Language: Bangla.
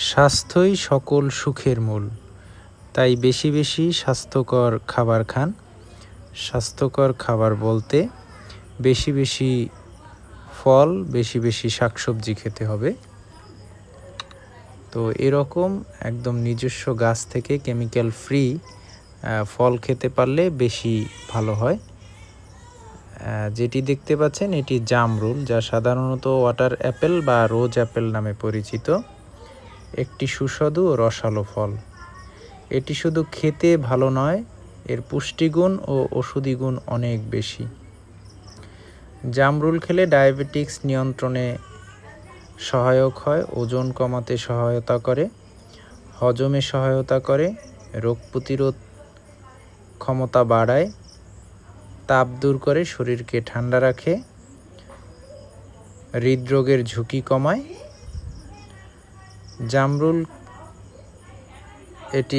স্বাস্থ্যই সকল সুখের মূল, তাই বেশি বেশি স্বাস্থ্যকর খাবার খান। স্বাস্থ্যকর খাবার বলতে বেশি বেশি ফল, বেশি বেশি শাকসবজি খেতে হবে। তো এরকম একদম নিজস্ব গাছ থেকে কেমিক্যাল ফ্রি ফল খেতে পারলে বেশি ভালো হয়। যেটি দেখতে পাচ্ছেন এটি জামরুল, যা সাধারণত ওয়াটার অ্যাপেল বা রোজ অ্যাপেল নামে পরিচিত। একটি সুস্বাদু ও রসালো ফল। এটি শুধু খেতে ভালো নয়, এর পুষ্টিগুণ ও ঔষধি গুণ অনেক বেশি। জামরুল খেলে ডায়াবেটিক্স নিয়ন্ত্রণে সহায়ক হয়, ওজন কমাতে সহায়তা করে, হজমে সহায়তা করে, রোগ প্রতিরোধ ক্ষমতা বাড়ায়, তাপ দূর করে, শরীরকে ঠান্ডা রাখে, হৃদরোগের ঝুঁকি কমায়। জামরুল এটি